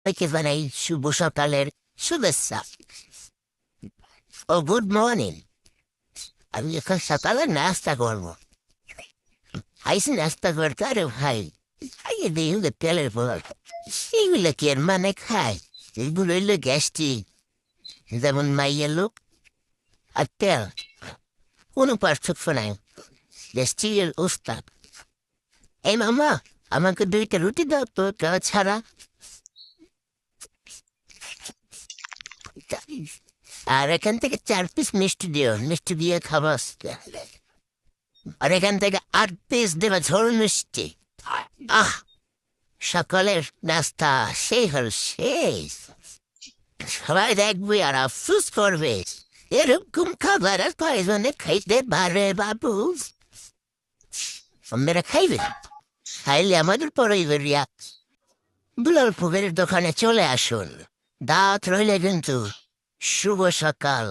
সবাইকে জানাই শুভ সকালের শুভেচ্ছা ও গুড মর্নিং। আমি এখন সকালে নাস্তা করবো। খাইছি নাস্তা করতে, আরে ভাই খাইয়ে দিই হলে তেলের পর এইগুলো কি আর মানে খায়? এগুলো হইলো গ্যাস্ট্রিক, যেমন মাইয়ের লোক আর তেল, কোনো পার্থক্য নাই। গ্যাস্ট্রিকের ওস্তাদ। এই মামা, আমাকে 2টা রুটি দাও তো, তেল ছাড়া। আর এখান থেকে 4 পিস মিষ্টি দিও, মিষ্টি দিয়ে খাবো আজকে। আর এখান থেকে 8 পিস দেবে ঝোল মিষ্টি। আহ, সকালের নাস্তা সেই হল শেষ। সবাই দেখবে আর আফসোস করবে, এরকম খাবার আর কয়জনে খাইতে পারে বাবু? আপনারা খাইবেন, খাইলে আমাদের পরিবারিয়া দুলাল ফুবের দোকানে চলে আসুন। দাঁত রইলে কিন্তু। শুভ সকাল।